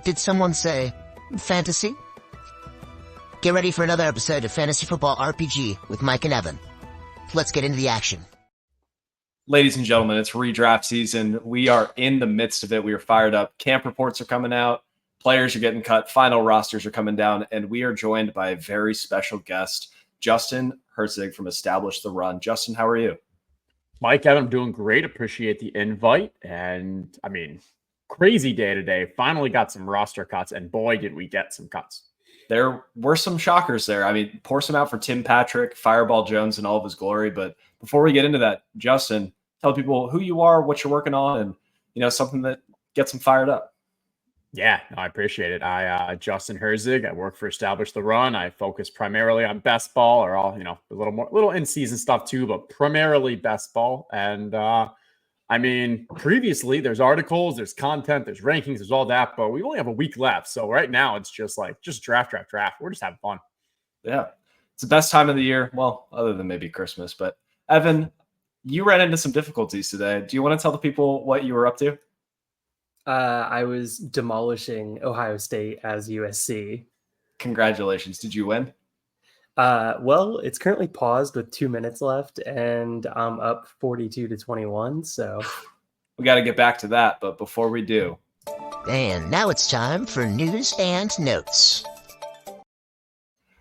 Did someone say fantasy? Get ready for another episode of Fantasy Football RPG with Mike and Evan. Let's get into the action. Ladies and gentlemen, it's redraft season. We are in the midst of it. We are fired up. Camp reports are coming out. Players are getting cut. Final rosters are coming down. And we are joined by a very special guest, Justin Herzig from Establish the Run. Justin, how are you? Mike, Evan, I'm doing great. Appreciate the invite. And crazy day today. Finally got some roster cuts. And boy, did we get some cuts. There were some shockers there. Pour some out for Tim Patrick, Fireball Jones in all of his glory. But before we get into that, Justin, tell people who you are, what you're working on, and, something that gets them fired up. Yeah, no, I appreciate it. Justin Herzig. I work for Establish the Run. I focus primarily on best ball or all, a little in-season stuff too, but primarily best ball. And, previously there's articles, there's content, there's rankings, there's all that, but we only have a week left. So right now it's just draft. We're just having fun. Yeah. It's the best time of the year. Well, other than maybe Christmas, but Evan, you ran into some difficulties today. Do you want to tell the people what you were up to? I was demolishing Ohio State as USC. Congratulations. Did you win? Well, it's currently paused with 2 minutes left, and I'm up 42-21. So we got to get back to that. But before we do, and now it's time for news and notes.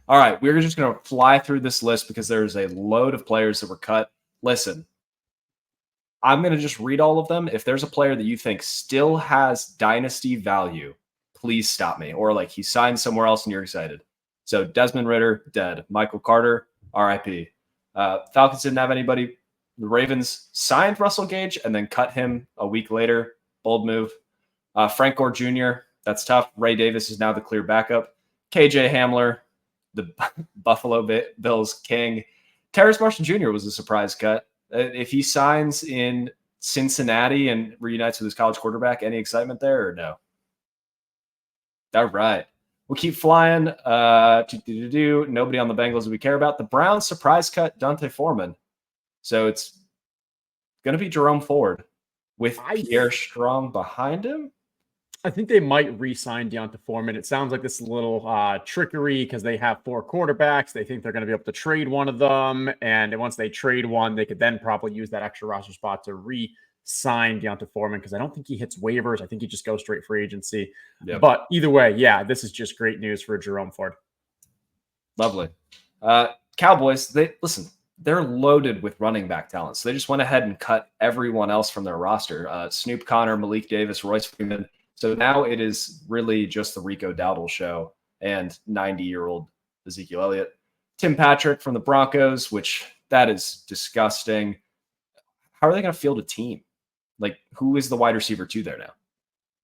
All right, we're just going to fly through this list because there's a load of players that were cut. Listen, I'm going to just read all of them. If there's a player that you think still has dynasty value, please stop me. Or he signed somewhere else and you're excited. So Desmond Ridder, dead. Michael Carter, RIP. Falcons didn't have anybody. The Ravens signed Russell Gage and then cut him a week later. Bold move. Frank Gore Jr., that's tough. Ray Davis is now the clear backup. KJ Hamler, the Buffalo Bills king. Terrace Marshall Jr. was a surprise cut. If he signs in Cincinnati and reunites with his college quarterback, any excitement there or no? All right. We'll keep flying. Nobody on the Bengals that we care about. The Browns surprise cut Dante Foreman. So it's going to be Jerome Ford with Pierre Strong behind him. I think they might re-sign Deonta Foreman. It sounds like this is a little trickery because they have 4 quarterbacks. They think they're going to be able to trade one of them. And once they trade one, they could then probably use that extra roster spot to re-sign Deonta Foreman because I don't think he hits waivers. I think he just goes straight free agency. Yep. But either way, yeah, this is just great news for Jerome Ford. Lovely. Cowboys, they're loaded with running back talent. So they just went ahead and cut everyone else from their roster. Snoop Connor, Malik Davis, Royce Freeman. So now it is really just the Rico Dowdle show and 90-year-old Ezekiel Elliott. Tim Patrick from the Broncos, which that is disgusting. How are they going to field a team? Who is the wide receiver 2 there now?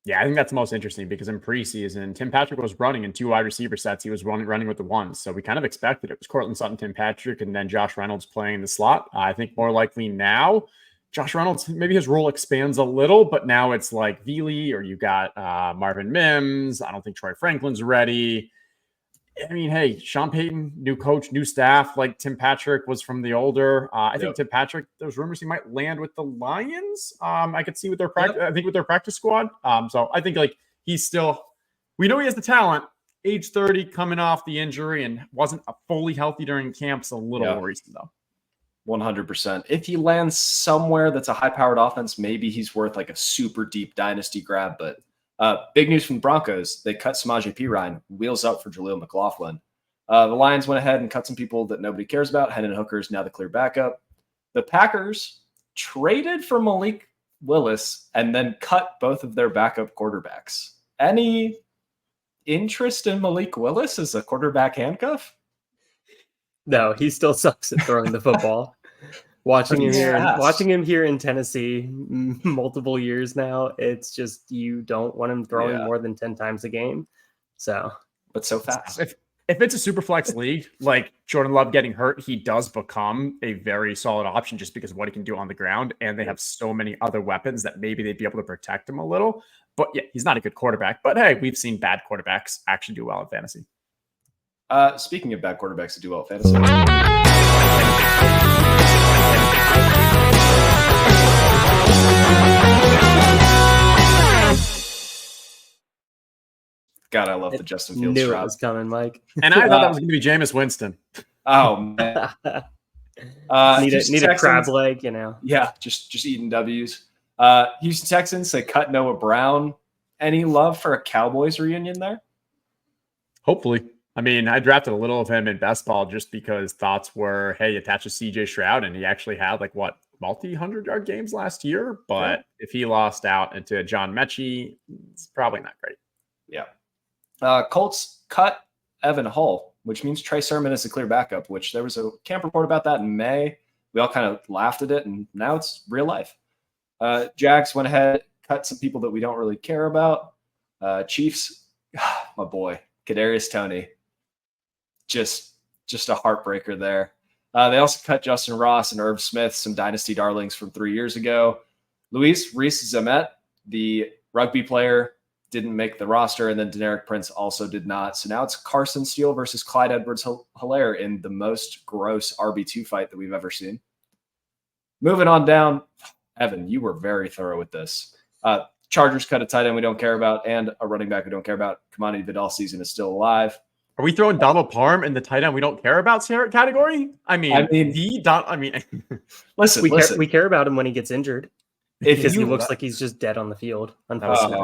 Yeah, I think that's most interesting because in preseason, Tim Patrick was running in 2 wide receiver sets. He was running with the ones. So we kind of expected it was Cortland Sutton, Tim Patrick, and then Josh Reynolds playing the slot. I think more likely now, Josh Reynolds, maybe his role expands a little, but now it's like Veely or you got Marvin Mims. I don't think Troy Franklin's ready. Hey, Sean Payton, new coach, new staff. Tim Patrick was from the older. I think Tim Patrick, there's rumors he might land with the Lions. I could see with their practice. I think with their practice squad. So I think he's still. We know he has the talent. Age 30, coming off the injury, and wasn't fully healthy during camp. So a little worrisome though. 100%. If he lands somewhere that's a high-powered offense, maybe he's worth a super deep dynasty grab. But big news from the Broncos. They cut Samaje Perine, wheels up for Jaleel McLaughlin. The Lions went ahead and cut some people that nobody cares about. Hendon Hooker is now the clear backup. The Packers traded for Malik Willis and then cut both of their backup quarterbacks. Any interest in Malik Willis as a quarterback handcuff? No, he still sucks at throwing the football. Watching him here in Tennessee multiple years now, it's just you don't want him throwing more than 10 times a game. But so fast. If it's a super flex league, Jordan Love getting hurt, he does become a very solid option just because of what he can do on the ground. And they have so many other weapons that maybe they'd be able to protect him a little. But yeah, he's not a good quarterback. But hey, we've seen bad quarterbacks actually do well in fantasy. Speaking of bad quarterbacks that do well in fantasy. God, I love the Justin Fields Knew drop. it was coming, Mike. And I thought that was going to be Jameis Winston. Oh man, need a crab leg, Yeah, just eating W's. Houston Texans, they cut Noah Brown. Any love for a Cowboys reunion there? Hopefully. I mean, I drafted a little of him in best ball just because thoughts were, hey, attach a CJ Stroud, and he actually had multi-100-yard games last year. But if he lost out into John Mechie, it's probably not great. Yeah. Colts cut Evan Hull, which means Trey Sermon is a clear backup, which there was a camp report about that in May. We all kind of laughed at it, and now it's real life. Jags went ahead, cut some people that we don't really care about. Chiefs, my boy, Kadarius Toney. Just a heartbreaker there. They also cut Justin Ross and Irv Smith, some dynasty darlings from 3 years ago. Luis Reese-Zamet, the rugby player, didn't make the roster, and then Deneric Prince also did not. So now it's Carson Steele versus Clyde Edwards-Helaire in the most gross RB2 fight that we've ever seen. Moving on down, Evan, you were very thorough with this. Chargers cut a tight end we don't care about and a running back we don't care about. Kamani Vidal season is still alive. Are we throwing Donald Parham in the tight end we don't care about category? Listen, we care about him when he gets injured because he looks like he's just dead on the field. Unfortunately.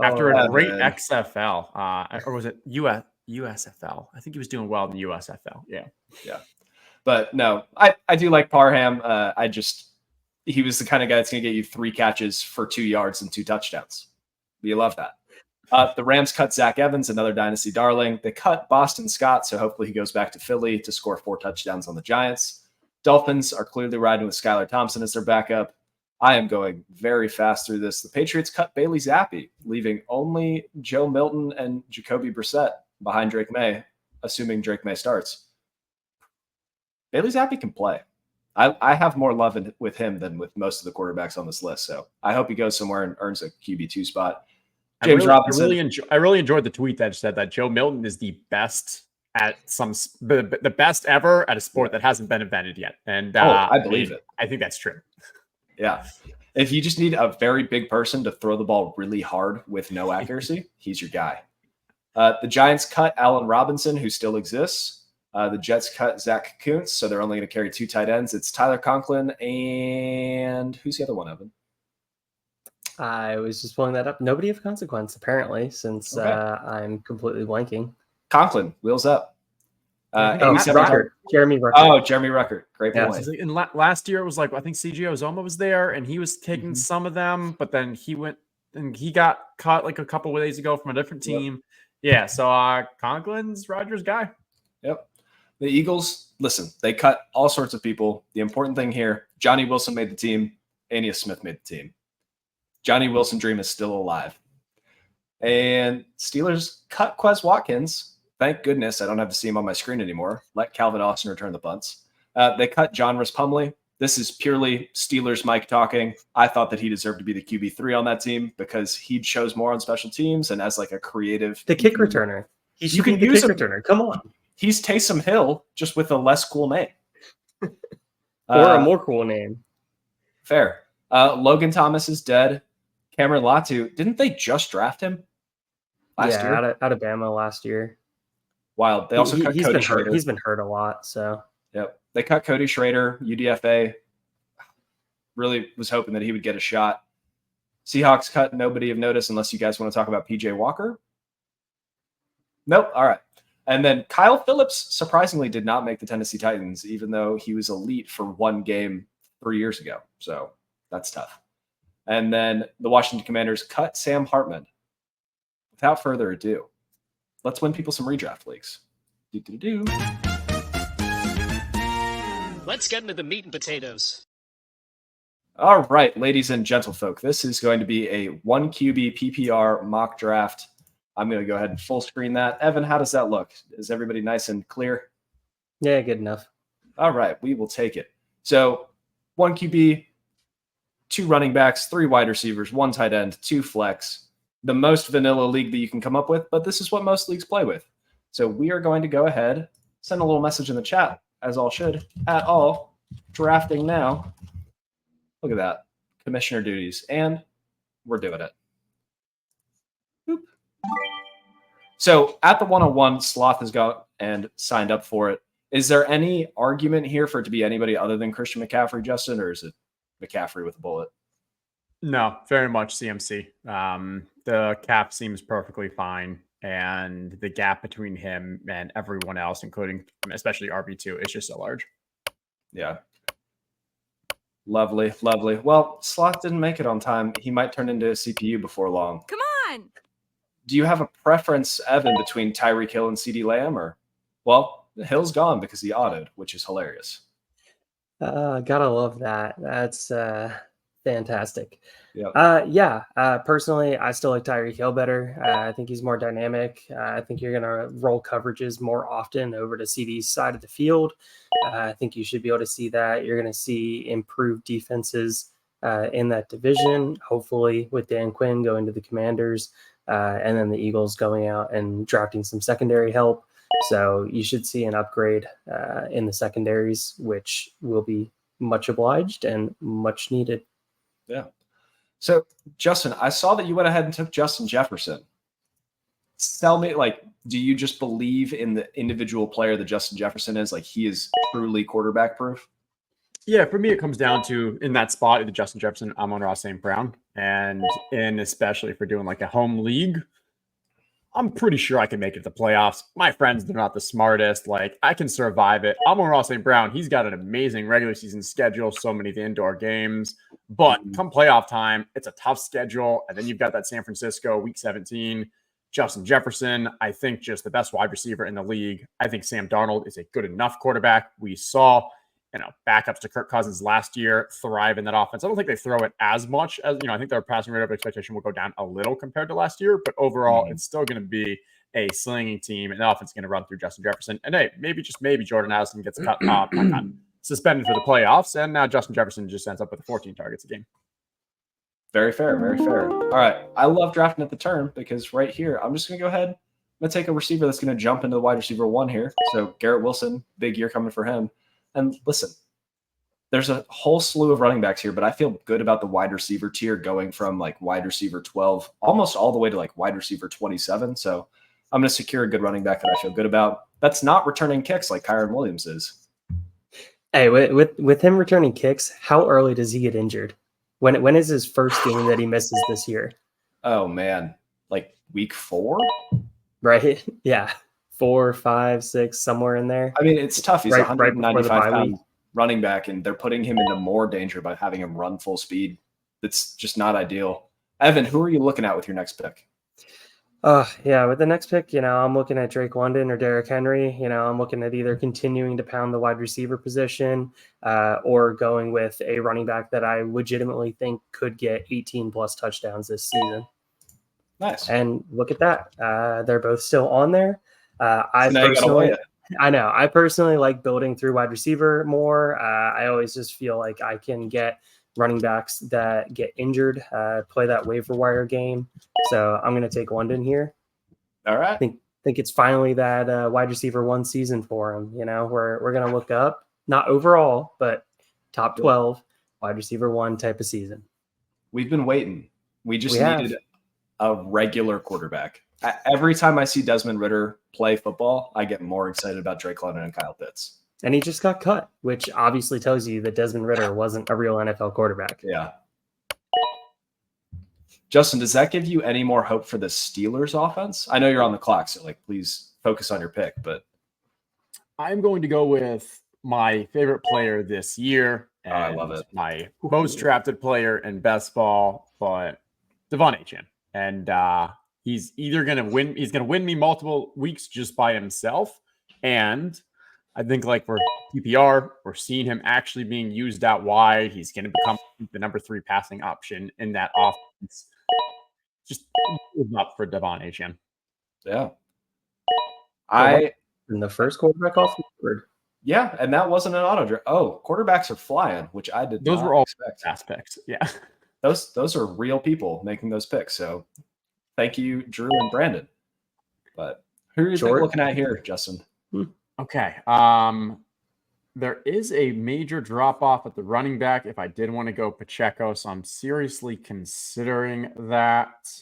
After a great XFL, or was it USFL? I think he was doing well in the USFL. Yeah. But no, I do like Parham. He was the kind of guy that's going to get you 3 catches for 2 yards and 2 touchdowns. You love that. The Rams cut Zach Evans, another dynasty darling. They cut Boston Scott, so hopefully he goes back to Philly to score 4 touchdowns on the Giants. Dolphins are clearly riding with Skylar Thompson as their backup. I am going very fast through this. The Patriots cut Bailey Zappi, leaving only Joe Milton and Jacoby Brissett behind Drake May, assuming Drake May starts. Bailey Zappi can play. I have more love with him than with most of the quarterbacks on this list, so I hope he goes somewhere and earns a QB2 spot. James Robinson. I really enjoyed the tweet that said that Joe Milton is the best at the best ever at a sport that hasn't been invented yet. And I believe it. I think that's true. Yeah. If you just need a very big person to throw the ball really hard with no accuracy, he's your guy. The Giants cut Allen Robinson, who still exists. The Jets cut Zach Kuntz, so they're only going to carry 2 tight ends. It's Tyler Conklin and who's the other one, Evan? I was just pulling that up. Nobody of consequence, apparently, since I'm completely blanking. Conklin, wheels up. Jeremy Ruckert. Oh, Jeremy Ruckert. Great point. And last year it was I think CJ Uzomah was there, and he was taking some of them, but then he went and he got caught a couple of days ago from a different team. Yep. Yeah, so Conklin's Rodgers' guy. Yep. The Eagles, listen, they cut all sorts of people. The important thing here, Johnny Wilson made the team. Aeneas Smith made the team. Johnny Wilson dream is still alive. And Steelers cut Quez Watkins. Thank goodness I don't have to see him on my screen anymore. Let Calvin Austin return the punts. They cut John Rispumley. This is purely Steelers Mike talking. I thought that he deserved to be the QB3 on that team because he shows more on special teams and as a creative. The kick returner. You can use the kick returner. Come on. He's Taysom Hill, just with a less cool name. Or a more cool name. Fair. Logan Thomas is dead. Cameron Latu, didn't they just draft him last year? Yeah, out of Bama last year. Wild. They also cut Cody Schrader. He's been hurt a lot, so. Yep. They cut Cody Schrader, UDFA. Really was hoping that he would get a shot. Seahawks cut nobody of notice unless you guys want to talk about PJ Walker. Nope. All right. And then Kyle Phillips surprisingly did not make the Tennessee Titans, even though he was elite for 1 game 3 years ago. So that's tough. And then the Washington Commanders cut Sam Hartman. Without further ado, let's win people some redraft leagues. Let's get into the meat and potatoes. All right, ladies and gentlefolk, this is going to be a 1QB PPR mock draft. I'm going to go ahead and full screen that. Evan, how does that look? Is everybody nice and clear? Yeah, good enough. All right, we will take it. So 1QB, 2 running backs, 3 wide receivers, 1 tight end, 2 flex. The most vanilla league that you can come up with, but this is what most leagues play with. So we are going to go ahead, send a little message in the chat, as all should, at all, drafting now. Look at that. Commissioner duties. And we're doing it. Boop. So at the 101, Sloth has got and signed up for it. Is there any argument here for it to be anybody other than Christian McCaffrey, Justin, or is it McCaffrey with a bullet? No, very much CMC. The cap seems perfectly fine, and the gap between him and everyone else, including especially RB2, is just so large. Yeah. Lovely, lovely. Well, Sloth didn't make it on time. He might turn into a CPU before long. Come on. Do you have a preference, Evan, between Tyreek Hill and CeeDee Lamb? Or, well, Hill's gone because he autoed, which is hilarious. Gotta love that. That's fantastic. Yep. Personally, I still like Tyreek Hill better. I think he's more dynamic. I think you're going to roll coverages more often over to CD's side of the field. I think you should be able to see that. You're going to see improved defenses in that division, hopefully with Dan Quinn going to the Commanders, and then the Eagles going out and drafting some secondary help. So you should see an upgrade in the secondaries, which will be much obliged and much needed. Yeah. So, Justin, I saw that you went ahead and took Justin Jefferson. Tell me, do you just believe in the individual player that Justin Jefferson is? Like, he is truly quarterback proof? Yeah, for me, it comes down to in that spot, the Justin Jefferson, Amon-Ra St. Brown. And especially if we're doing like a home league, I'm pretty sure I can make it to the playoffs. My friends, they're not the smartest. Like, I can survive it. Amon-Ra St. Brown, he's got an amazing regular season schedule, so many of the indoor games. But come playoff time, it's a tough schedule. And then you've got that San Francisco week 17. Justin Jefferson, I think just the best wide receiver in the league. I think Sam Darnold is a good enough quarterback. We saw, backups to Kirk Cousins last year thrive in that offense. I don't think they throw it as much as, I think their passing rate of expectation will go down a little compared to last year, but overall, it's still going to be a slinging team, and the offense is going to run through Justin Jefferson. And hey, maybe Jordan Addison gets suspended for the playoffs, and now Justin Jefferson just ends up with 14 targets a game. Very fair, very fair. All right, I love drafting at the turn because right here, I'm just going to go ahead. I'm going to take a receiver that's going to jump into the wide receiver 1 here. So Garrett Wilson, big year coming for him. And listen, there's a whole slew of running backs here, but I feel good about the wide receiver tier going from like wide receiver 12 almost all the way to like wide receiver 27. So I'm going to secure a good running back that I feel good about. That's not returning kicks like Kyron Williams is. Hey, with him returning kicks, how early does he get injured? When is his first game that he misses this year? Oh, man. Like week 4? Right? Yeah. 4, 5, 6, somewhere in there. I mean, it's tough. He's right 195-pound running back, and they're putting him into more danger by having him run full speed. That's just not ideal. Evan, who are you looking at with your next pick? With the next pick, I'm looking at Drake London or Derrick Henry. I'm looking at either continuing to pound the wide receiver position or going with a running back that I legitimately think could get 18-plus touchdowns this season. Nice. And look at that. They're both still on there. I personally like building through wide receiver more. I always just feel like I can get running backs that get injured, play that waiver wire game. So I'm going to take London here. All right. I think it's finally that wide receiver 1 season for him. We're going to look up, not overall, but top 12 wide receiver 1 type of season. We've been waiting. We needed a regular quarterback. Every time I see Desmond Ridder play football, I get more excited about Drake London and Kyle Pitts. And he just got cut, which obviously tells you that Desmond Ridder wasn't a real NFL quarterback. Yeah. Justin, does that give you any more hope for the Steelers offense? I know you're on the clock, so please focus on your pick, but I'm going to go with my favorite player this year. And I love it. My most drafted player in best ball, but Devon Achane. And he's either going to win. He's going to win me multiple weeks just by himself. And I think for PPR, we're seeing him actually being used out wide. He's going to become the number 3 passing option in that offense. Just up for Devon Achane. Yeah. In the first quarterback off the board. Yeah, and that wasn't an auto draft. Oh, quarterbacks are flying, which I did those not were all expect. Aspects. Yeah. Those are real people making those picks. So thank you, Drew and Brandon. But who are you looking at here, Justin? Okay. There is a major drop off at the running back if I did want to go Pacheco, so I'm seriously considering that.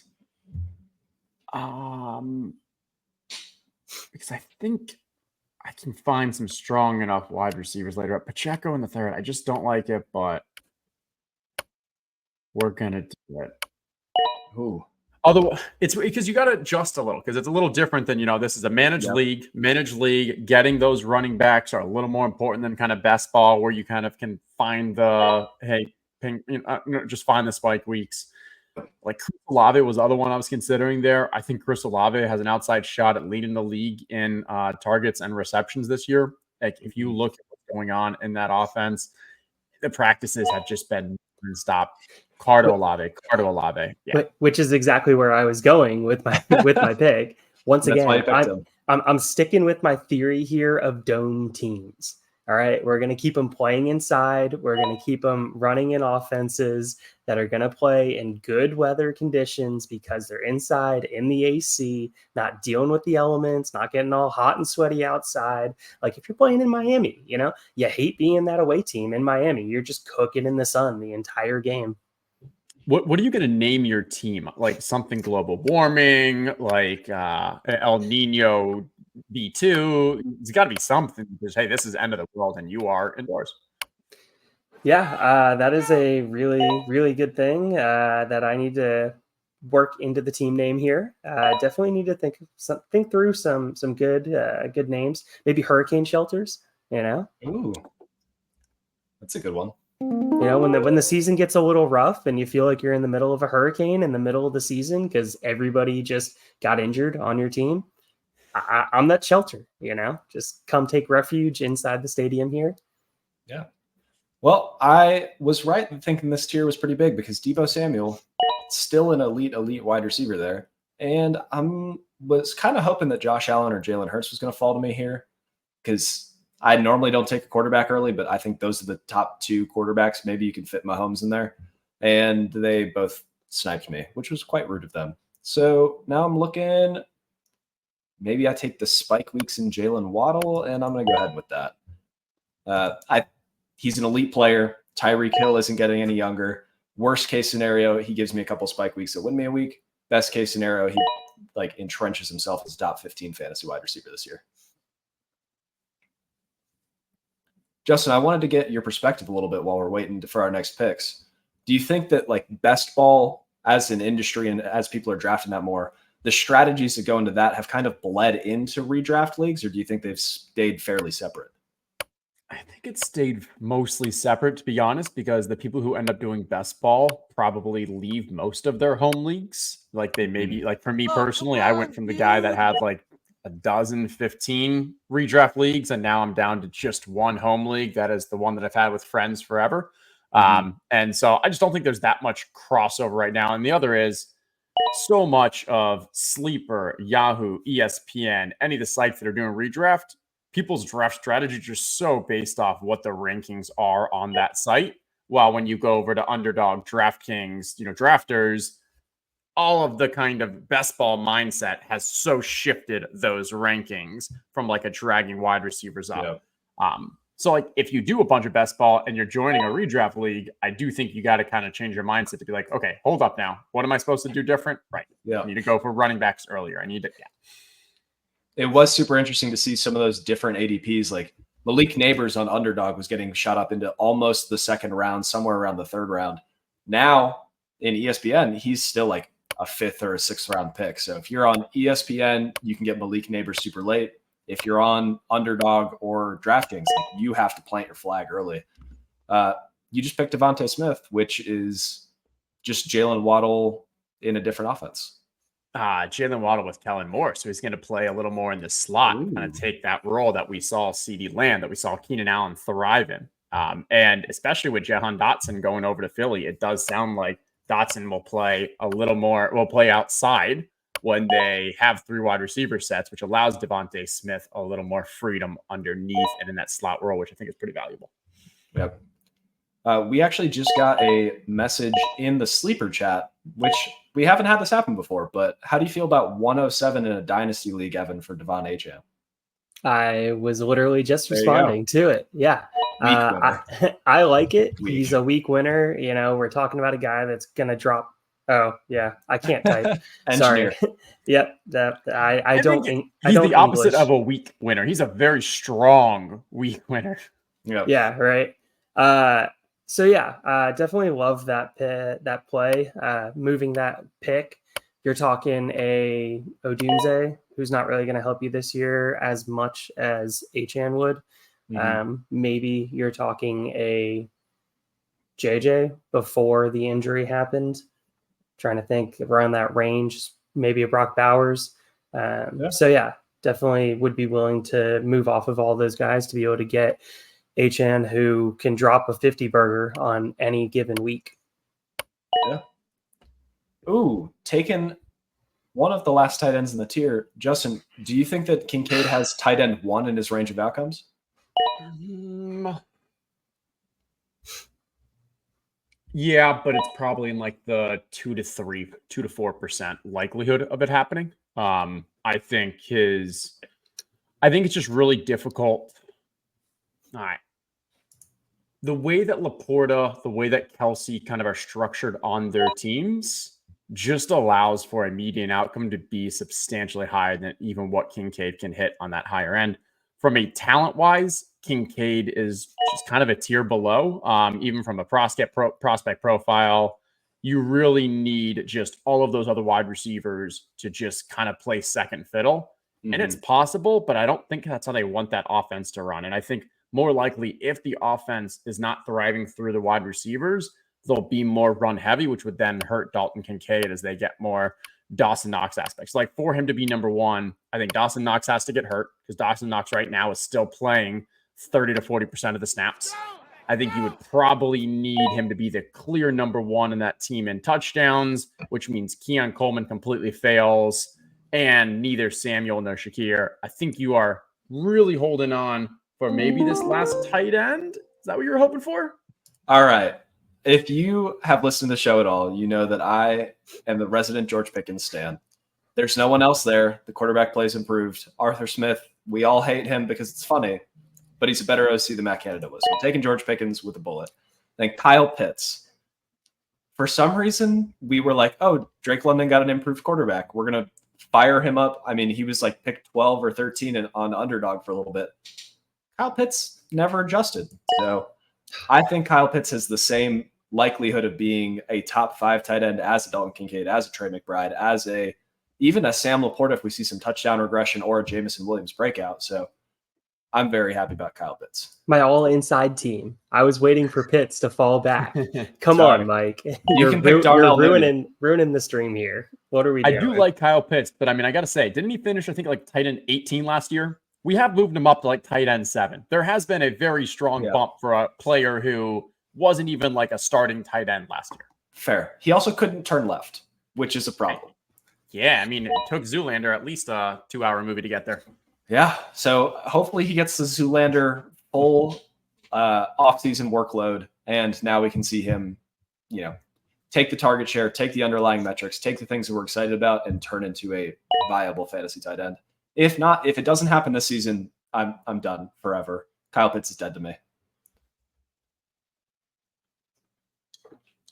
because I think I can find some strong enough wide receivers later up. Pacheco in the third. I just don't like it, but we're going to do it. Ooh. Although it's because you got to adjust a little because it's a little different than, this is a managed league. Managed league, getting those running backs are a little more important than kind of best ball where you kind of can find just find the spike weeks. Like Chris Olave was the other one I was considering there. I think Chris Olave has an outside shot at leading the league in targets and receptions this year. Like if you look at what's going on in that offense, the practices have just been nonstop. Cardo Olave. Yeah. Which is exactly where I was going with my pick. Once again, I'm sticking with my theory here of dome teams. All right, we're going to keep them playing inside. We're going to keep them running in offenses that are going to play in good weather conditions because they're inside in the AC, not dealing with the elements, not getting all hot and sweaty outside. Like if you're playing in Miami, you hate being that away team in Miami. You're just cooking in the sun the entire game. What are you going to name your team? Like something global warming, like El Nino B2. It's got to be something because, hey, this is end of the world and you are indoors. Yeah, that is a really, really good thing that I need to work into the team name here. Definitely need to think through some good names. Maybe hurricane shelters. Ooh, that's a good one. When the season gets a little rough and you feel like you're in the middle of a hurricane in the middle of the season because everybody just got injured on your team, I'm that shelter. Just come take refuge inside the stadium here. Yeah. Well, I was right in thinking this tier was pretty big because Deebo Samuel, still an elite wide receiver there. And was kind of hoping that Josh Allen or Jalen Hurts was going to fall to me here because I normally don't take a quarterback early, but I think those are the top two quarterbacks. Maybe you can fit Mahomes in there. And they both sniped me, which was quite rude of them. So now I'm looking, maybe I take the spike weeks in Jalen Waddle, and I'm going to go ahead with that. He's an elite player. Tyreek Hill isn't getting any younger. Worst case scenario, he gives me a couple spike weeks that win me a week. Best case scenario, he entrenches himself as top 15 fantasy wide receiver this year. Justin, I wanted to get your perspective a little bit while we're waiting for our next picks. Do you think that best ball as an industry and as people are drafting that more, the strategies that go into that have kind of bled into redraft leagues, or do you think they've stayed fairly separate? I think it stayed mostly separate, to be honest, because the people who end up doing best ball probably leave most of their home leagues. For me personally, I went from the guy that had 15 redraft leagues, and now I'm down to just one home league. That is the one that I've had with friends forever. And so I just don't think there's that much crossover right now. And the other is so much of Sleeper, Yahoo, ESPN, any of the sites that are doing redraft, people's draft strategies are so based off what the rankings are on that site. While when you go over to Underdog, DraftKings, Drafters, all of the kind of best ball mindset has so shifted those rankings from a dragging wide receivers up. Yeah. So if you do a bunch of best ball and you're joining a redraft league, I do think you got to kind of change your mindset to be like, okay, hold up now. What am I supposed to do different? Right. Yeah. I need to go for running backs earlier. It was super interesting to see some of those different ADPs. Like Malik Neighbors on Underdog was getting shot up into almost the second round, somewhere around the third round. Now in ESPN, he's still a fifth or a sixth round pick. So if you're on ESPN, you can get Malik Neighbors super late. If you're on Underdog or DraftKings, you have to plant your flag early. You just picked Devontae Smith, which is just Jalen Waddle in a different offense. Jalen Waddle with Kellen Moore. So he's going to play a little more in the slot, kind of take that role that we saw CeeDee land, that we saw Keenan Allen thrive in. And especially with Jahan Dotson going over to Philly, it does sound like Dotson will play outside when they have three wide receiver sets, which allows Devontae Smith a little more freedom underneath and in that slot role, which I think is pretty valuable. Yep. We actually just got a message in the sleeper chat, which we haven't had this happen before, but how do you feel about 107 in a dynasty league, Evan, for Devon Achane? I was literally just responding to it. Yeah. I like it. He's a weak winner. We're talking about a guy that's going to drop Oh yeah, I can't type. Engineer. Sorry. Yep. I don't. He's I don't the opposite English. of a weak winner. He's a very strong weak winner. Yeah. Yeah. Right. So yeah, definitely love that play. Moving that pick. You're talking a Odunze, who's not really going to help you this year as much as Achan would. Maybe you're talking a JJ before the injury happened. Trying to think around that range, maybe a Brock Bowers. So yeah, definitely would be willing to move off of all those guys to be able to get HN who can drop a 50 burger on any given week. Yeah. Ooh, taking one of the last tight ends in the tier. Justin, do you think that Kincaid has tight end 1 in his range of outcomes? Yeah, but it's probably in like the 2 to 4% likelihood of it happening. I think it's just really difficult. All right. The way that Laporta, the way that Kelsey kind of are structured on their teams just allows for a median outcome to be substantially higher than even what Kincaid can hit on that higher end. From a talent-wise, Kincaid is just kind of a tier below. Even from a prospect profile, you really need just all of those other wide receivers to just kind of play second fiddle. And it's possible, but I don't think that's how they want that offense to run. And I think more likely, if the offense is not thriving through the wide receivers, they'll be more run heavy, which would then hurt Dalton Kincaid as they get more Dawson Knox aspects. Like for him to be number 1, I think Dawson Knox has to get hurt because Dawson Knox right now is still playing 30 to 40% of the snaps. I think you would probably need him to be the clear number 1 in that team in touchdowns, which means Keon Coleman completely fails and neither Samuel nor Shakir. I think you are really holding on for maybe this last tight end. Is that what you were hoping for? All right. If you have listened to the show at all, you know that I am the resident George Pickens stan. There's no one else there. The quarterback play's improved. Arthur Smith, we all hate him because it's funny, but he's a better OC than Matt Canada was. So I'm taking George Pickens with a bullet. Then Kyle Pitts. For some reason, we were like, oh, Drake London got an improved quarterback. We're going to fire him up. I mean, he was like picked 12 or 13 on underdog for a little bit. Kyle Pitts never adjusted. So I think Kyle Pitts has the same likelihood of being a top 5 tight end as a Dalton Kincaid, as a Trey McBride, as even a Sam Laporta if we see some touchdown regression or a Jameson Williams breakout. So I'm very happy about Kyle Pitts. My all inside team. I was waiting for Pitts to fall back. Come on, Mike. You're ruining the stream here. What are we doing? I do like Kyle Pitts, but I mean, I got to say, didn't he finish, I think, like tight end 18 last year? We have moved him up to like tight end 7. There has been a very strong bump for a player who wasn't even like a starting tight end last year. Fair. He also couldn't turn left, which is a problem. Yeah, I mean, it took Zoolander at least a 2-hour movie to get there. Yeah, so hopefully he gets the Zoolander full off-season workload, and now we can see him, take the target share, take the underlying metrics, take the things that we're excited about, and turn into a viable fantasy tight end. If not, if it doesn't happen this season, I'm done forever. Kyle Pitts is dead to me.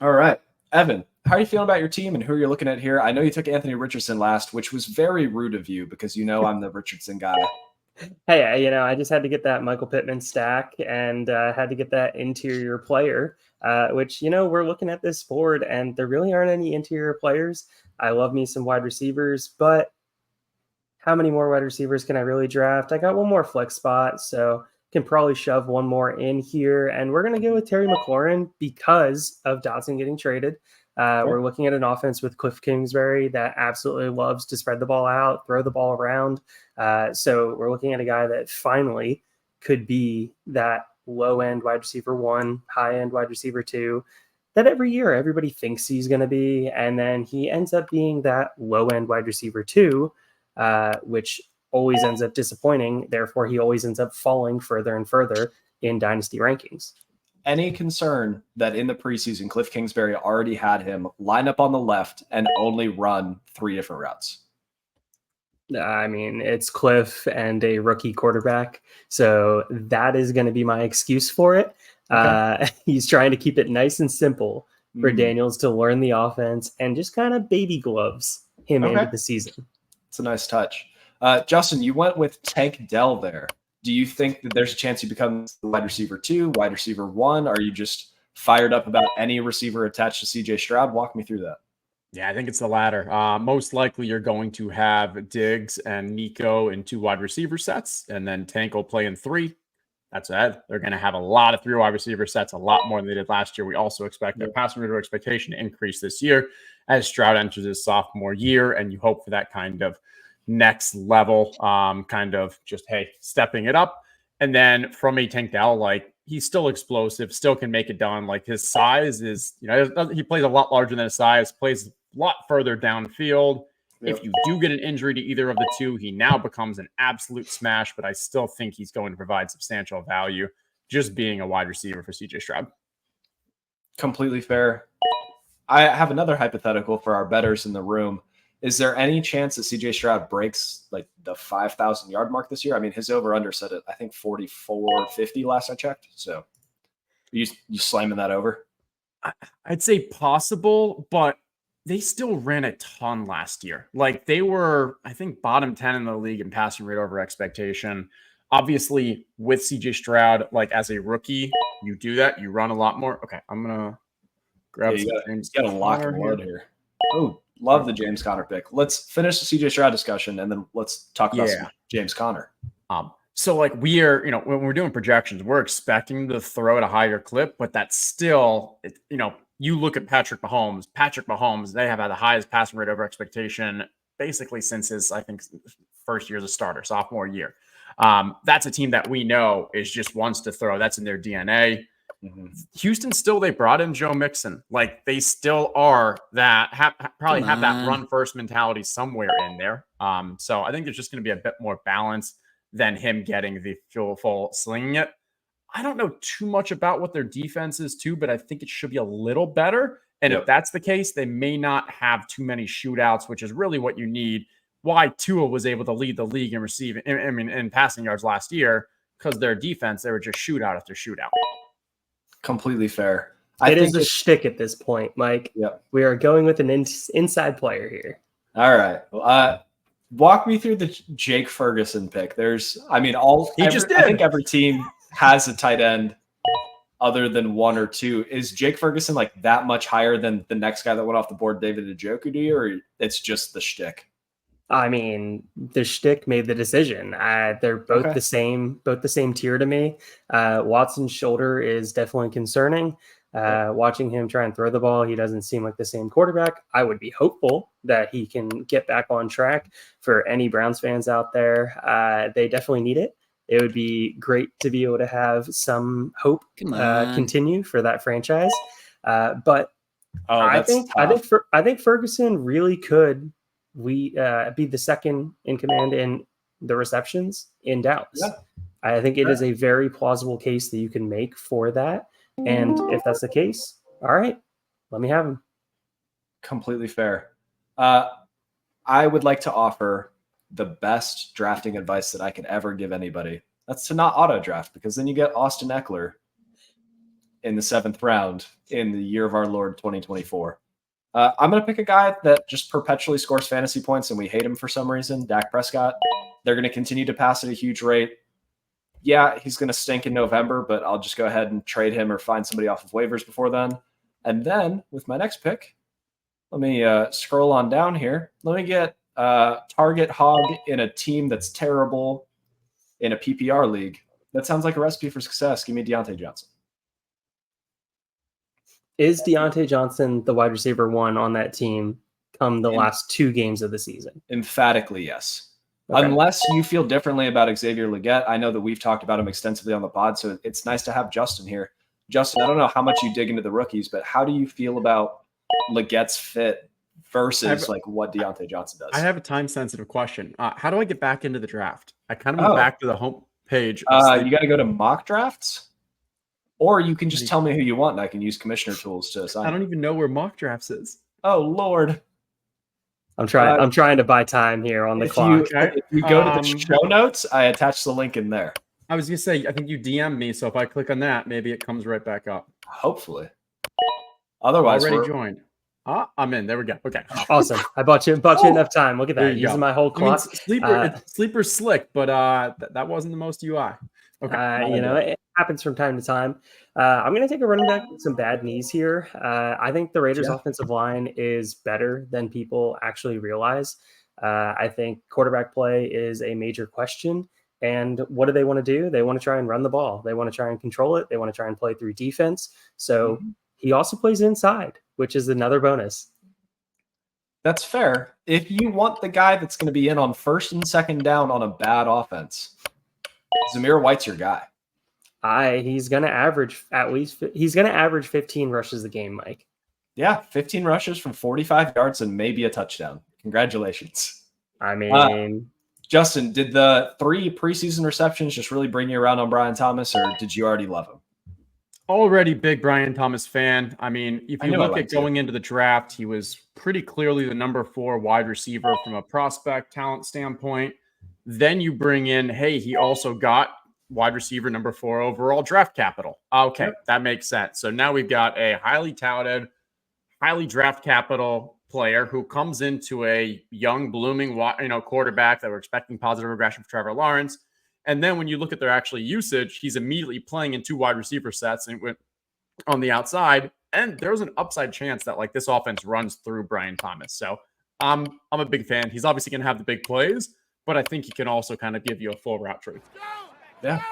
All right, Evan, how are you feeling about your team and who you're looking at here? I know you took Anthony Richardson last, which was very rude of you because I'm the Richardson guy. Hey, I just had to get that Michael Pittman stack and had to get that interior player, which, we're looking at this board and there really aren't any interior players. I love me some wide receivers, but how many more wide receivers can I really draft? I got one more flex spot, so can probably shove one more in here. And we're going to go with Terry McLaurin because of Dotson getting traded. We're looking at an offense with Cliff Kingsbury that absolutely loves to spread the ball out, throw the ball around. So we're looking at a guy that finally could be that low-end wide receiver 1, high-end wide receiver 2, that every year everybody thinks he's going to be. And then he ends up being that low-end wide receiver 2, which always ends up disappointing. Therefore, he always ends up falling further and further in dynasty rankings. Any concern that in the preseason, Cliff Kingsbury already had him line up on the left and only run 3 different routes? I mean, it's Cliff and a rookie quarterback. So that is going to be my excuse for it. Okay. He's trying to keep it nice and simple for Daniels to learn the offense and just kind of baby gloves him into the season. It's a nice touch. Justin, you went with Tank Dell there. Do you think that there's a chance he becomes wide receiver 2, wide receiver 1? Are you just fired up about any receiver attached to CJ Stroud? Walk me through that. Yeah, I think it's the latter. Most likely you're going to have Diggs and Nico in 2 wide receiver sets, and then Tank will play in 3. That's it. They're going to have a lot of 3 wide receiver sets, a lot more than they did last year. We also expect their passing rate expectation to increase this year as Stroud enters his sophomore year, and you hope for that kind of next level, kind of just, hey, stepping it up. And then from a Tank Dell, like, he's still explosive, still can make it done. Like, his size is, he plays a lot larger than his size, plays a lot further downfield. Yep. If you do get an injury to either of the 2, he now becomes an absolute smash, but I still think he's going to provide substantial value just being a wide receiver for CJ Stroud. Completely fair. I have another hypothetical for our bettors in the room. Is there any chance that CJ Stroud breaks like the 5,000 yard mark this year? I mean, his over under set at, I think, 44.50 last I checked. So you slamming that over? I'd say possible, but they still ran a ton last year. Like, they were, I think, bottom 10 in the league in passing rate over expectation. Obviously, with CJ Stroud, like, as a rookie, you do that. You run a lot more. Okay, I'm going to grab some James Conner. You got to lock and load here. Oh, love the James Conner pick. Let's finish the CJ Stroud discussion, and then let's talk about some James Conner. So, like, we are, when we're doing projections, we're expecting to throw at a higher clip, but that's still, you look at Patrick Mahomes, they have had the highest passing rate over expectation basically since his, I think, first year as a starter, sophomore year. That's a team that we know is just wants to throw. That's in their DNA. Mm-hmm. Houston still, they brought in Joe Mixon. Like, they still are that, probably have that run first mentality somewhere in there. So I think there's just going to be a bit more balance than him getting the full slinging it. I don't know too much about what their defense is too, but I think it should be a little better. And if that's the case, they may not have too many shootouts, which is really what you need. Why Tua was able to lead the league in receiving, in passing yards last year, because their defense, they were just shootout after shootout. Completely fair. It is a shtick at this point, Mike. Yep. We are going with an inside player here. All right. Walk me through the Jake Ferguson pick. I think every team has a tight end other than 1 or 2. Is Jake Ferguson like that much higher than the next guy that went off the board, David Njoku, do you, or it's just the shtick? I mean, the shtick made the decision. They're both the same tier to me. Watson's shoulder is definitely concerning. Watching him try and throw the ball, he doesn't seem like the same quarterback. I would be hopeful that he can get back on track. For any Browns fans out there, they definitely need it. It would be great to be able to have some hope continue for that franchise. But I think Ferguson really could be the second in command in the receptions in Dallas. Yeah. I think it is a very plausible case that you can make for that. And if that's the case, all right, let me have him. Completely fair. I would like to offer the best drafting advice that I could ever give anybody. That's to not auto draft, because then you get Austin Eckler in the 7th round in the year of our Lord 2024. I'm going to pick a guy that just perpetually scores fantasy points and we hate him for some reason, Dak Prescott. They're going to continue to pass at a huge rate. Yeah, he's going to stink in November, but I'll just go ahead and trade him or find somebody off of waivers before then. And then with my next pick, let me scroll on down here. Let me get Target Hog in a team that's terrible in a PPR league. That sounds like a recipe for success. Give me Deontay Johnson. Is Deontay Johnson the wide receiver 1 on that team come the last 2 games of the season? Emphatically, yes. Okay. Unless you feel differently about Xavier Legette. I know that we've talked about him extensively on the pod, so it's nice to have Justin here. Justin, I don't know how much you dig into the rookies, but how do you feel about Legette's fit versus what Deontay Johnson does? I have a time-sensitive question. How do I get back into the draft? I kind of went back to the home page. You got to go to mock drafts, or you can just tell me who you want, and I can use commissioner tools to assign. I don't even know where mock drafts is. Oh, Lord. I'm trying to buy time here on the clock. If you go to the show notes, I attached the link in there. I was going to say, I think you DM'd me, so if I click on that, maybe it comes right back up. Hopefully. Otherwise, already joined. I'm in. There we go. Okay. Awesome. I bought you enough time. Look at that. Using my whole clock. Sleeper's slick, but that wasn't the most UI. Okay. It happens from time to time. I'm going to take a running back with some bad knees here. I think the Raiders' offensive line is better than people actually realize. I think quarterback play is a major question. And what do they want to do? They want to try and run the ball. They want to try and control it. They want to try and play through defense. So he also plays inside, which is another bonus. That's fair. If you want the guy that's going to be in on first and second down on a bad offense, Zamir White's your guy. He's going to average 15 rushes a game, Mike. Yeah, 15 rushes from 45 yards and maybe a touchdown. Congratulations. I mean, Justin, did the 3 preseason receptions just really bring you around on Brian Thomas, or did you already love him? Already big Brian Thomas fan. I mean, if you look at going into the draft, he was pretty clearly the number 4 wide receiver from a prospect talent standpoint. Then you bring in, hey, he also got wide receiver number 4 overall draft capital. Okay, that makes sense. So now we've got a highly touted, highly draft capital player who comes into a young, blooming, quarterback that we're expecting positive regression for Trevor Lawrence. And then when you look at their actual usage, he's immediately playing in 2 wide receiver sets and went on the outside. And there's an upside chance that this offense runs through Brian Thomas. So I'm a big fan. He's obviously going to have the big plays, but I think he can also kind of give you a full route tree. Yeah.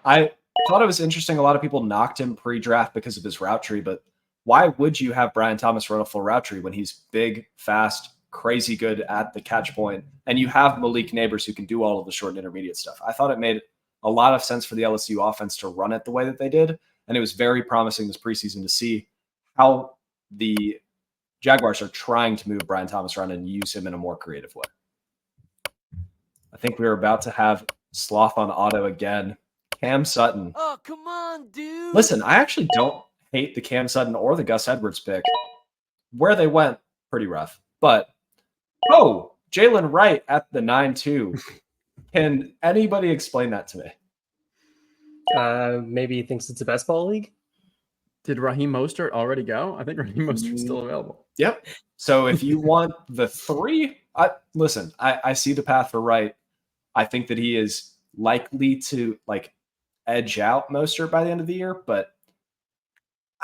I thought it was interesting. A lot of people knocked him pre-draft because of his route tree, but why would you have Brian Thomas run a full route tree when he's big, fast, crazy good at the catch point, and you have Malik Neighbors who can do all of the short and intermediate stuff? I thought it made a lot of sense for the LSU offense to run it the way that they did, and it was very promising this preseason to see how the Jaguars are trying to move Brian Thomas around and use him in a more creative way. I think we're about to have Sloth on auto again. Cam Sutton. Oh, come on, dude. Listen, I actually don't hate the Cam Sutton or the Gus Edwards pick. Where they went, pretty rough. But, Jalen Wright at the 9-2. Can anybody explain that to me? Maybe he thinks it's a best ball league. Did Raheem Mostert already go? I think Raheem Mostert's still available. Yep. So if you want the 3, I see the path for Wright. I think that he is likely to edge out Mostert by the end of the year, but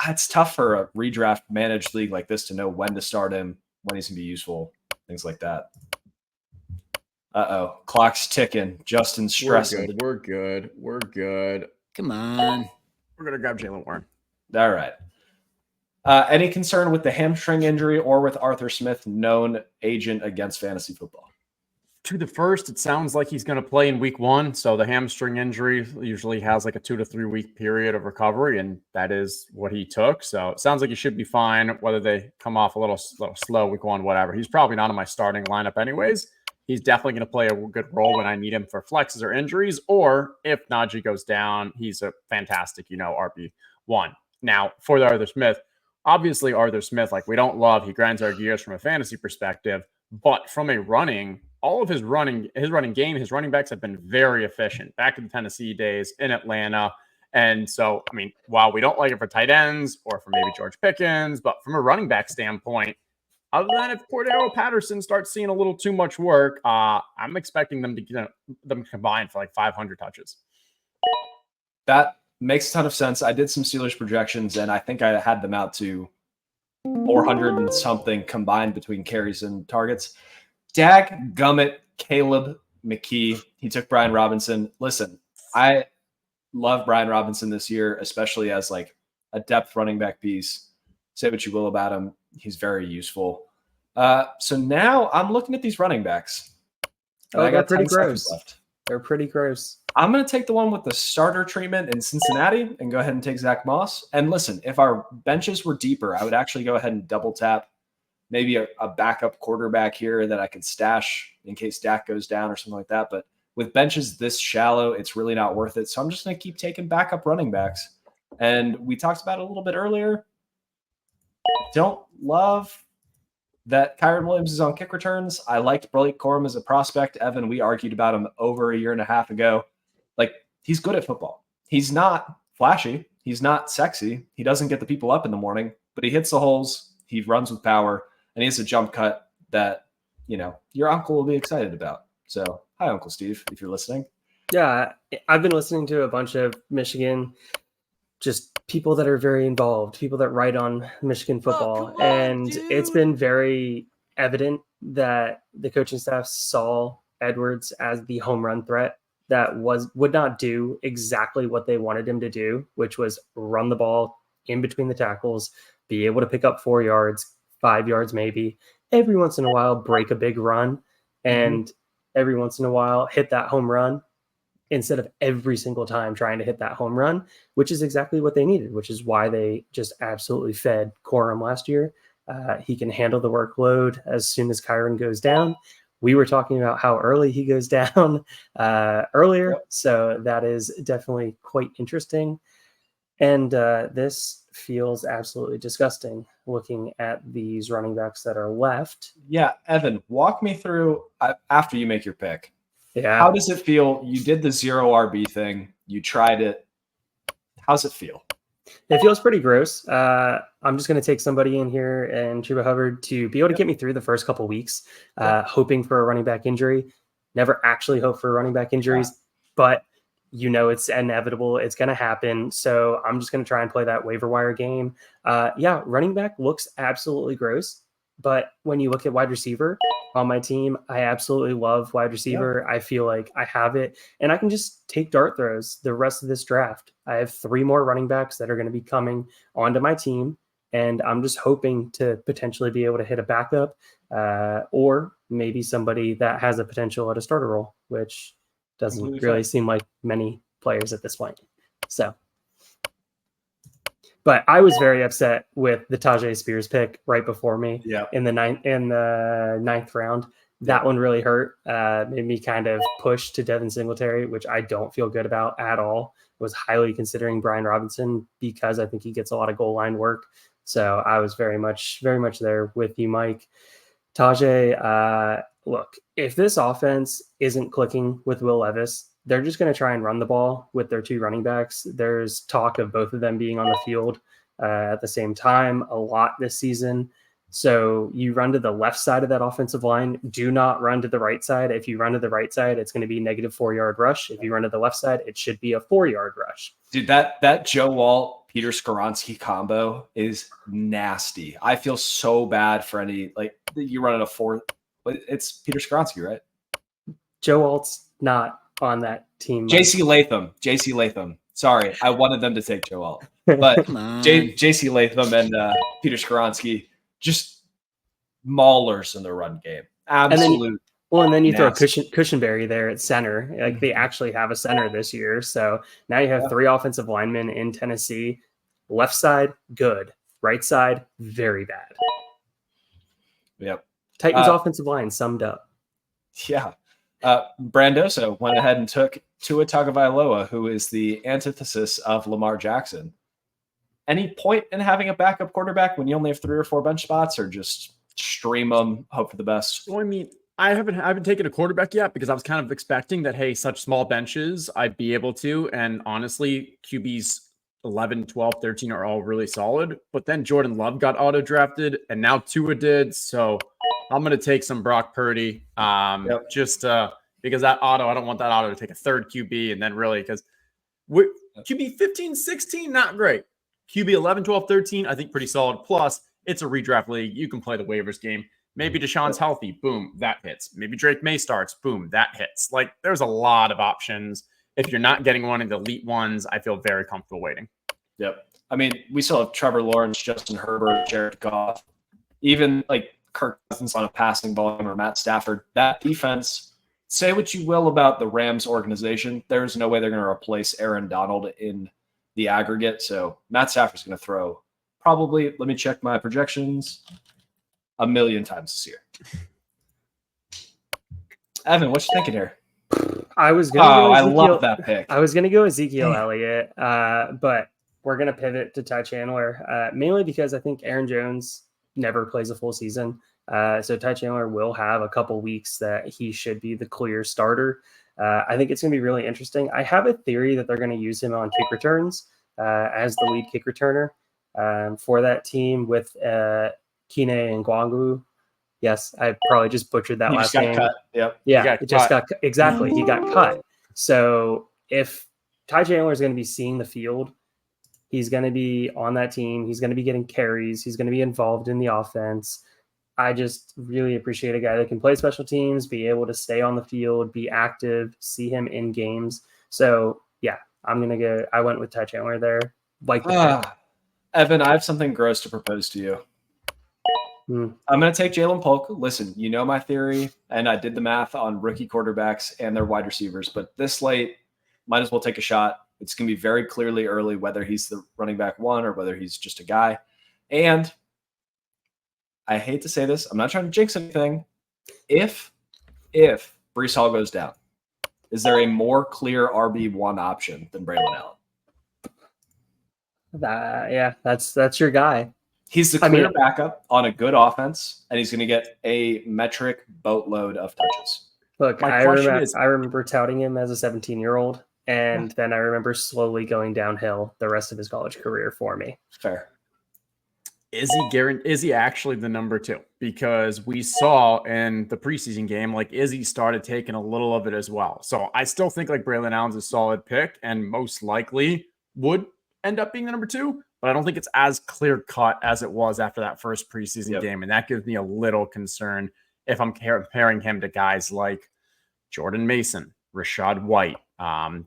it's tough for a redraft managed league like this to know when to start him, when he's going to be useful, things like that. Clock's ticking. Justin's stressing. We're good. Come on. We're going to grab Jalen Warren. All right. Any concern with the hamstring injury or with Arthur Smith, known agent against fantasy football? To the first, it sounds like he's going to play in week 1. So the hamstring injury usually has a 2 to 3 week period of recovery, and that is what he took. So it sounds like he should be fine. Whether they come off a little slow week 1, whatever. He's probably not in my starting lineup anyways. He's definitely going to play a good role when I need him for flexes or injuries, or if Najee goes down, he's a fantastic, RB1. Now, for the Arthur Smith, obviously Arthur Smith, we don't love, he grinds our gears from a fantasy perspective, but from a running, all of his running game, his running backs have been very efficient back in the Tennessee days in Atlanta. And so, while we don't like it for tight ends or for maybe George Pickens, but from a running back standpoint, other than if Cordero Patterson starts seeing a little too much work, I'm expecting them to them combined for 500 touches. That makes a ton of sense. I did some Steelers projections, and I think I had them out to 400 and something combined between carries and targets. Gummit, Caleb McKee. He took Brian Robinson. Listen, I love Brian Robinson this year, especially as a depth running back piece. Say what you will about him. He's very useful. So now I'm looking at these running backs. I got pretty gross. Left. They're pretty gross. I'm going to take the one with the starter treatment in Cincinnati and go ahead and take Zach Moss. And listen, if our benches were deeper, I would actually go ahead and double tap maybe a backup quarterback here that I could stash in case Dak goes down or something like that. But with benches this shallow, it's really not worth it. So I'm just going to keep taking backup running backs. And we talked about it a little bit earlier. Don't love that Kyron Williams is on kick returns. I liked Blake Corum as a prospect. Evan, we argued about him over a year and a half ago. He's good at football. He's not flashy. He's not sexy. He doesn't get the people up in the morning, but he hits the holes. He runs with power, and he has a jump cut that, your uncle will be excited about. So, hi, Uncle Steve, if you're listening. Yeah, I've been listening to a bunch of Michigan, just people that are very involved, people that write on Michigan football. And it's been very evident that the coaching staff saw Edwards as the home run threat that would not do exactly what they wanted him to do, which was run the ball in between the tackles, be able to pick up 4 yards, 5 yards maybe, every once in a while break a big run, and every once in a while hit that home run instead of every single time trying to hit that home run, which is exactly what they needed, which is why they just absolutely fed Corum last year. He can handle the workload as soon as Kyron goes down. We were talking about how early he goes down earlier. Yep. So that is definitely quite interesting. And this feels absolutely disgusting looking at these running backs that are left. Yeah, Evan, walk me through after you make your pick. Yeah. How does it feel? You did the 0 RB thing. You tried it. How's it feel? It feels pretty gross. I'm just going to take somebody in here and Chuba Hubbard to be able to get me through the first couple weeks, hoping for a running back injury. Never actually hope for running back injuries, but it's inevitable. It's going to happen. So I'm just going to try and play that waiver wire game. Running back looks absolutely gross. But when you look at wide receiver on my team, I absolutely love wide receiver. Yeah. I feel like I have it, and I can just take dart throws the rest of this draft. I have 3 more running backs that are going to be coming onto my team, and I'm just hoping to potentially be able to hit a backup or maybe somebody that has a potential at a starter role, which doesn't really seem like many players at this point. So. But I was very upset with the Tajay Spears pick right before me in the ninth round. That one really hurt. Made me kind of push to Devin Singletary, which I don't feel good about at all. Was highly considering Brian Robinson because I think he gets a lot of goal line work. So I was very much there with you, Mike. Tajay, look, if this offense isn't clicking with Will Levis, they're just going to try and run the ball with their 2 running backs. There's talk of both of them being on the field at the same time a lot this season. So you run to the left side of that offensive line. Do not run to the right side. If you run to the right side, it's going to be negative -4-yard rush. If you run to the left side, it should be a 4-yard rush. Dude, that Joe Walt, Peter Skoronski combo is nasty. I feel so bad for any, you run at a 4. It's Peter Skoronski, right? Joe Walt's not on that team. JC Latham. Sorry, I wanted them to take Joe Alt. But JC Latham and Peter Skoronski, just maulers in the run game. Absolute. And then you throw Cushenberry there at center. Like they actually have a center this year. So now you have 3 offensive linemen in Tennessee. Left side, good. Right side, very bad. Yep. Titans offensive line summed up. Yeah. Brandoso went ahead and took Tua Tagovailoa, who is the antithesis of Lamar Jackson. Any point in having a backup quarterback when you only have 3 or 4 bench spots, or just stream them, hope for the best? Well, I mean, I haven't taken a quarterback yet because I was kind of expecting that, hey, such small benches, I'd be able to. And honestly, QBs 11, 12, 13 are all really solid. But then Jordan Love got auto-drafted, and now Tua did. So I'm going to take some Brock Purdy just because that auto, I don't want that auto to take a 3rd QB. And then really, because QB 15, 16, not great. QB 11, 12, 13, I think pretty solid. Plus, it's a redraft league. You can play the waivers game. Maybe Deshaun's healthy. Boom, that hits. Maybe Drake May starts. Boom, that hits. There's a lot of options. If you're not getting one of the elite ones, I feel very comfortable waiting. Yep. I mean, we still have Trevor Lawrence, Justin Herbert, Jared Goff, even Kirk Cousins on a passing volume, or Matt Stafford. That defense, say what you will about the Rams organization, there's no way they're going to replace Aaron Donald in the aggregate. So Matt Stafford's going to throw probably, let me check my projections, 1 million times this year. Evan, what you thinking here? I was going to go I love that pick. I was going to go Ezekiel Elliott, but we're going to pivot to Ty Chandler, mainly because I think Aaron Jones never plays a full season. So Ty Chandler will have a couple weeks that he should be the clear starter. I think it's going to be really interesting. I have a theory that they're going to use him on kick returns as the lead kick returner. for that team with Kine and Guangu. Yes, I probably just butchered that last name. Cut. Yep. Yeah, it just got exactly. He got cut. So if Ty Chandler is going to be seeing the field, he's going to be on that team. He's going to be getting carries. He's going to be involved in the offense. I just really appreciate a guy that can play special teams, be able to stay on the field, be active, see him in games. So yeah, I went with Ty Chandler there. Evan, I have something gross to propose to you. I'm going to take Jalen Polk. Listen, you know my theory, and I did the math on rookie quarterbacks and their wide receivers, but this late, might as well take a shot. It's going to be very clearly early whether he's the running back one or whether he's just a guy. And I hate to say this, I'm not trying to jinx anything. If Breece Hall goes down, is there a more clear RB1 option than Braylon Allen? That's your guy. He's the clear backup on a good offense, and he's going to get a metric boatload of touches. Look, I remember touting him as a 17-year-old, and then I remember slowly going downhill the rest of his college career for me. Fair. Is he actually the number 2? Because we saw in the preseason game, like Izzy started taking a little of it as well. So I still think like Braylon Allen's a solid pick and most likely would end up being the number 2. But I don't think it's as clear cut as it was after that first preseason game. And that gives me a little concern if I'm comparing him to guys like Jordan Mason, Rashad White.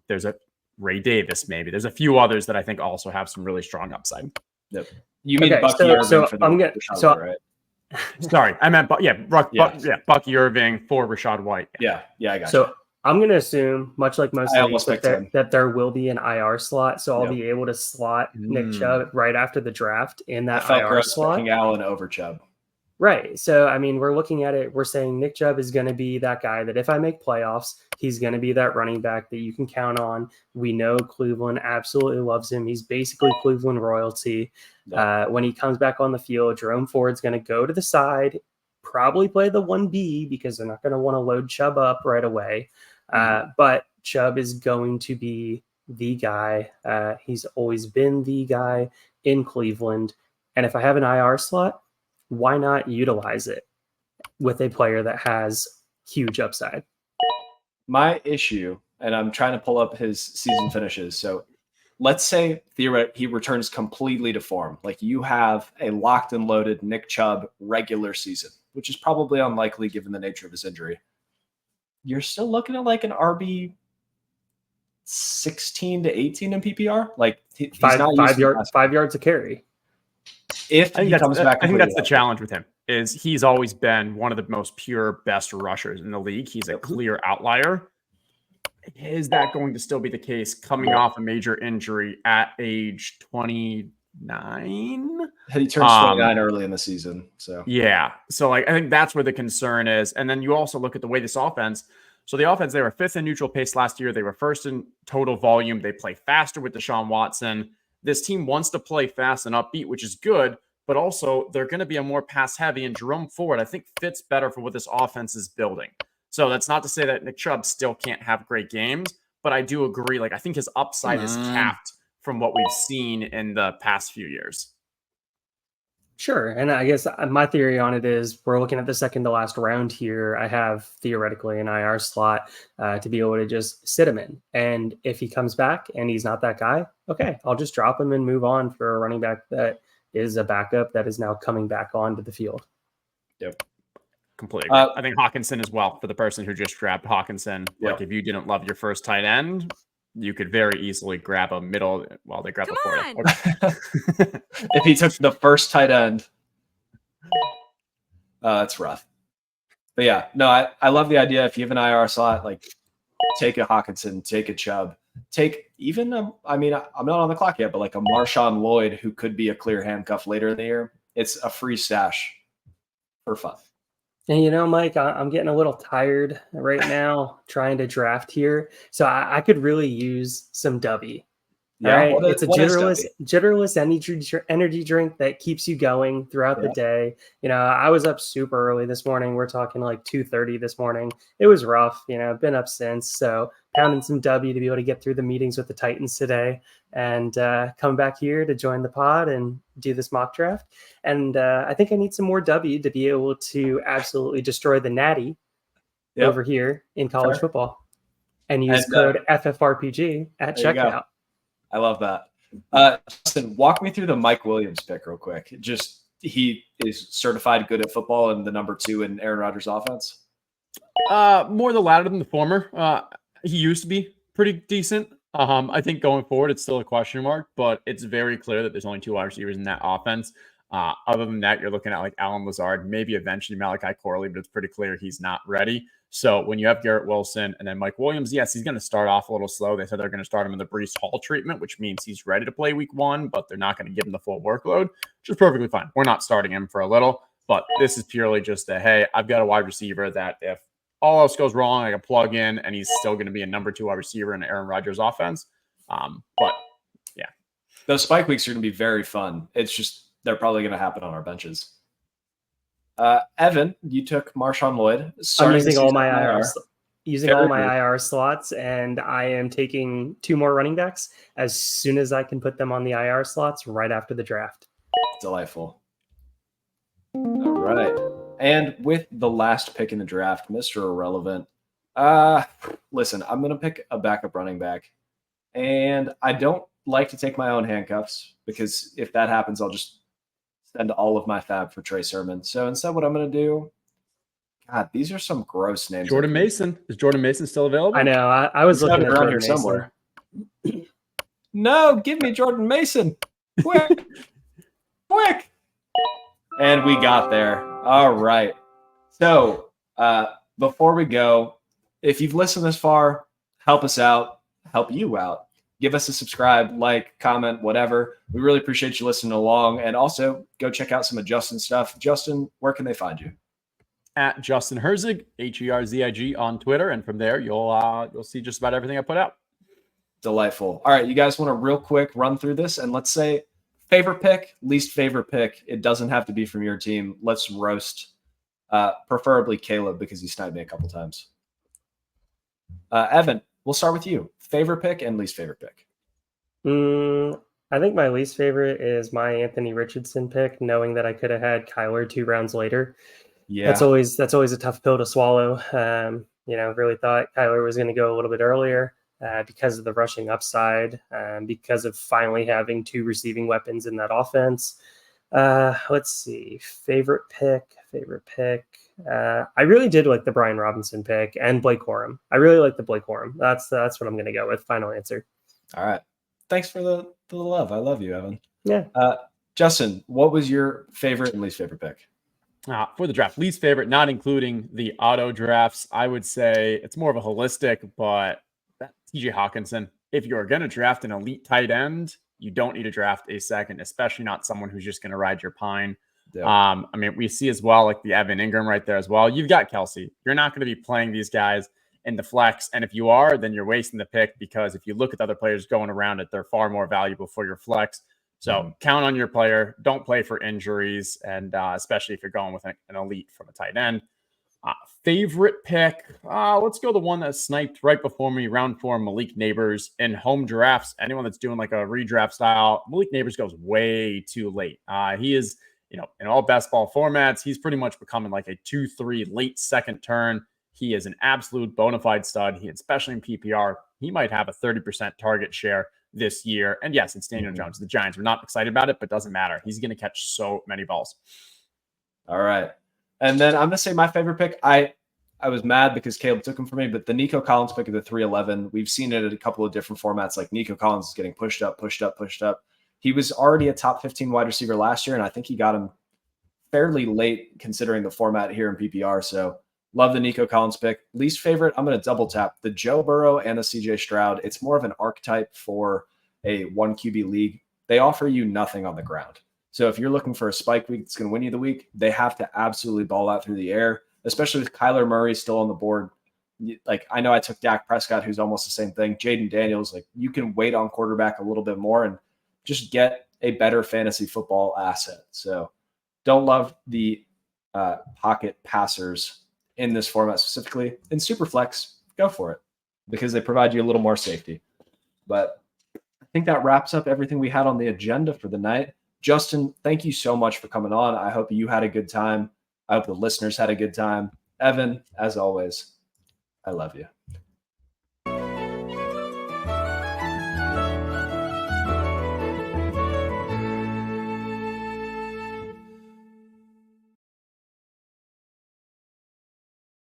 There's a Ray Davis, maybe. There's a few others that I think also have some really strong upside. Yep. You mean Bucky Irving for Rashad White, right? Sorry, I meant Bucky Irving for Rashad White. Yeah, I got you. So I'm going to assume, much like most leagues, that there will be an IR slot. So I'll be able to slot Nick Chubb right after the draft in that IR slot. Picking Allen over Chubb. Right. So, I mean, we're looking at it. We're saying Nick Chubb is going to be that guy that if I make playoffs, he's going to be that running back that you can count on. We know Cleveland absolutely loves him. He's basically Cleveland royalty. When he comes back on the field, Jerome Ford's going to go to the side, probably play the 1B because they're not going to want to load Chubb up right away. But Chubb is going to be the guy. He's always been the guy in Cleveland. And if I have an IR slot, why not utilize it with a player that has huge upside? My issue, and I'm trying to pull up his season finishes. So let's say theoretically he returns completely to form. Like you have a locked and loaded Nick Chubb regular season, which is probably unlikely given the nature of his injury. You're still looking at like an RB 16 to 18 in PPR. Like he's not 5 yards a carry. If he comes back, I think that's the challenge with him is he's always been one of the most pure best rushers in the league. He's a clear outlier. Is that going to still be the case coming off a major injury at age 29? He turns 29 early in the season. So yeah. So like I think that's where the concern is. And then you also look at the way this offense. So the offense, they were 5th in neutral pace last year. They were 1st in total volume. They play faster with Deshaun Watson. This team wants to play fast and upbeat, which is good, but also they're going to be a more pass heavy, and Jerome Ford, I think, fits better for what this offense is building. So that's not to say that Nick Chubb still can't have great games, but I do agree. Like, I think his upside is capped from what we've seen in the past few years. Sure. And I guess my theory on it is we're looking at the second to last round here. I have theoretically an IR slot to be able to just sit him in. And if he comes back and he's not that guy, okay, I'll just drop him and move on for a running back that is a backup that is now coming back onto the field. Yep. Completely. I think Hawkinson as well, for the person who just grabbed Hawkinson. Yep. Like if you didn't love your first tight end, you could very easily grab a middle. Well, they grab a fourth. If he took the first tight end, it's rough. But yeah, no, I love the idea. If you have an IR slot, like take a Hawkinson, take a Chubb, take even, I'm not on the clock yet, but like a Marshawn Lloyd who could be a clear handcuff later in the year. It's a free stash for fun. And you know, Mike, I'm getting a little tired right now trying to draft here. So I could really use some Dubby. Yeah, Right. It's a what is jitterless energy drink that keeps you going throughout the day. I was up super early this morning. We're talking like 2:30 this morning. It was rough. I've been up since. So pounding some W to be able to get through the meetings with the Titans today and come back here to join the pod and do this mock draft. And I think I need some more W to be able to absolutely destroy the Natty over here in college football and use code FFRPG at checkout. I love that. Justin, walk me through the Mike Williams pick real quick. Just he is certified good at football and the number 2 in Aaron Rodgers' offense. More the latter than the former. He used to be pretty decent. I think going forward, it's still a question mark, but it's very clear that there's only 2 wide receivers in that offense. Other than that, you're looking at like Alan Lazard, maybe eventually Malachi Corley, but it's pretty clear he's not ready. So when you have Garrett Wilson and then Mike Williams, yes, he's going to start off a little slow. They said they're going to start him in the Breece Hall treatment, which means he's ready to play week 1, but they're not going to give him the full workload, which is perfectly fine. We're not starting him for a little, but this is purely just a, hey, I've got a wide receiver that if all else goes wrong, I can plug in and he's still going to be a number 2 wide receiver in Aaron Rodgers' offense. But yeah, those spike weeks are going to be very fun. It's just, they're probably going to happen on our benches. Evan, you took Marshawn Lloyd. I'm using all my IR slots, and I am taking 2 more running backs as soon as I can put them on the IR slots right after the draft. Delightful. All right. And with the last pick in the draft, Mr. Irrelevant. Listen, I'm going to pick a backup running back. And I don't like to take my own handcuffs because if that happens, I'll just send all of my fab for Trey Sermon. So instead, what I'm going to do, God, these are some gross names. Jordan Mason. Is Jordan Mason still available? I know. I was looking at around here somewhere. No, give me Jordan Mason. Quick. Quick. And we got there. All right. So before we go, if you've listened this far, help us out, help you out. Give us a subscribe, like, comment, whatever. We really appreciate you listening along. And also go check out some of Justin's stuff. Justin, where can they find you? At Justin Herzig, Herzig on Twitter. And from there, you'll see just about everything I put out. Delightful. All right, you guys want to real quick run through this? And let's say favorite pick, least favorite pick. It doesn't have to be from your team. Let's roast preferably Caleb because he sniped me a couple times. Evan, we'll start with you. Favorite pick and least favorite pick. I think my least favorite is my Anthony Richardson pick, knowing that I could have had Kyler 2 rounds later. Yeah, that's always a tough pill to swallow. Really thought Kyler was going to go a little bit earlier because of the rushing upside, because of finally having 2 receiving weapons in that offense. Let's see, favorite pick. I really did like the Brian Robinson pick and Blake Corum. I really like the Blake Corum. That's what I'm going to go with. Final answer. All right. Thanks for the love. I love you, Evan. Yeah. Justin, what was your favorite and least favorite pick? For the draft, least favorite, not including the auto drafts, I would say it's more of a holistic, but TJ Hawkinson. If you're going to draft an elite tight end, you don't need to draft a second, especially not someone who's just going to ride your pine. Yeah. We see as well, like the Evan Ingram right there as well. You've got Kelsey. You're not going to be playing these guys in the flex. And if you are, then you're wasting the pick because if you look at the other players going around it, they're far more valuable for your flex. So count on your player. Don't play for injuries. And especially if you're going with an elite from a tight end. Favorite pick. Let's go the one that sniped right before me, round 4, Malik Neighbors in home drafts. Anyone that's doing like a redraft style, Malik Neighbors goes way too late. He is, in all best ball formats, he's pretty much becoming like a 2-3 late second turn. He is an absolute bona fide stud. Especially in PPR, he might have a 30% target share this year. And yes, it's Daniel Jones. The Giants were not excited about it, but doesn't matter. He's going to catch so many balls. All right. And then I'm going to say my favorite pick. I was mad because Caleb took him from me, but the Nico Collins pick of the 311, we've seen it in a couple of different formats. Like Nico Collins is getting pushed up. He was already a top 15 wide receiver last year, and I think he got him fairly late considering the format here in PPR. So love the Nico Collins pick. Least favorite, I'm going to double tap the Joe Burrow and the CJ Stroud. It's more of an archetype for a 1QB league. They offer you nothing on the ground. So if you're looking for a spike week that's going to win you the week, they have to absolutely ball out through the air, especially with Kyler Murray still on the board. Like, I know I took Dak Prescott, who's almost the same thing. Jaden Daniels, like, you can wait on quarterback a little bit more and just get a better fantasy football asset. So don't love the pocket passers in this format specifically. In Superflex, go for it because they provide you a little more safety. But I think that wraps up everything we had on the agenda for the night. Justin, thank you so much for coming on. I hope you had a good time. I hope the listeners had a good time. Evan, as always, I love you.